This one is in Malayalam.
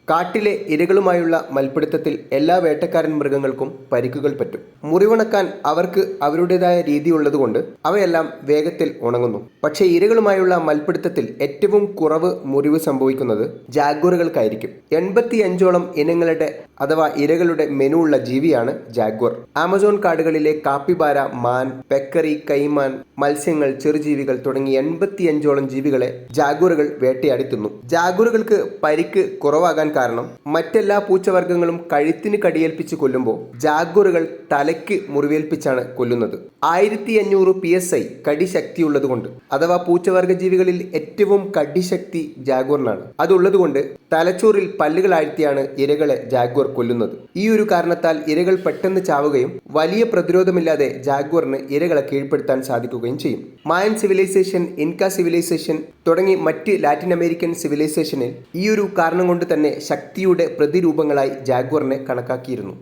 കാട്ടിലെ ഇരകളുമായുള്ള മൽപ്പിടുത്തത്തിൽ എല്ലാ വേട്ടക്കാരൻ മൃഗങ്ങൾക്കും പരിക്കുകൾ പറ്റും. മുറിവുണക്കാൻ അവർക്ക് അവരുടേതായ രീതിയുള്ളതുകൊണ്ട് അവയെല്ലാം വേഗത്തിൽ ഉണങ്ങുന്നു. പക്ഷേ ഇരകളുമായുള്ള മൽപ്പിടുത്തത്തിൽ ഏറ്റവും കുറവ് മുറിവ് സംഭവിക്കുന്നത് ജാഗ്വറുകൾക്കായിരിക്കും. 85ഓളം ഇനങ്ങളുടെ അഥവാ ഇരകളുടെ മെനു ഉള്ള ജീവിയാണ് ജാഗ്വർ. ആമസോൺ കാടുകളിലെ കാപ്പിബാര, മാൻ, പെക്കറി, കൈമാൻ, മത്സ്യങ്ങൾ, ചെറുജീവികൾ തുടങ്ങി 85ഓളം ജീവികളെ ജാഗ്വറുകൾ വേട്ടയാടി തിന്നു. ജാഗ്വറുകൾക്ക് പരിക്ക് കുറവാകാൻ കാരണം മറ്റെല്ലാ പൂച്ചവർഗ്ഗങ്ങളും കഴുത്തിന് കടിയേൽപ്പിച്ച് കൊല്ലുമ്പോൾ ജാഗ്വറുകൾ തലയ്ക്ക് മുറിവേൽപ്പിച്ചാണ് കൊല്ലുന്നത്. 1500 PSI കടി ശക്തിയുള്ളതുകൊണ്ട് അഥവാ പൂച്ചവർഗ ജീവികളിൽ ഏറ്റവും കടിശക്തി ജാഗ്വറിനാണ്. അതുള്ളതുകൊണ്ട് തലച്ചോറിൽ പല്ലുകൾ ആഴ്ത്തിയാണ് ഇരകളെ ജാഗ്വർ കൊല്ലുന്നത്. ഈ ഒരു കാരണത്താൽ ഇരകൾ പെട്ടെന്ന് ചാവുകയും വലിയ പ്രതിരോധമില്ലാതെ ജാഗ്വറിന് ഇരകളെ കീഴ്പ്പെടുത്താൻ സാധിക്കുകയും ചെയ്യും. മായൻ സിവിലൈസേഷൻ, ഇൻക സിവിലൈസേഷൻ തുടങ്ങി മറ്റ് ലാറ്റിൻ അമേരിക്കൻ സിവിലൈസേഷനിൽ ഈ ഒരു കാരണം കൊണ്ട് തന്നെ ശക്തിയുടെ പ്രതിരൂപങ്ങളായി ജാഗ്വറിനെ കണക്കാക്കിയിരുന്നു.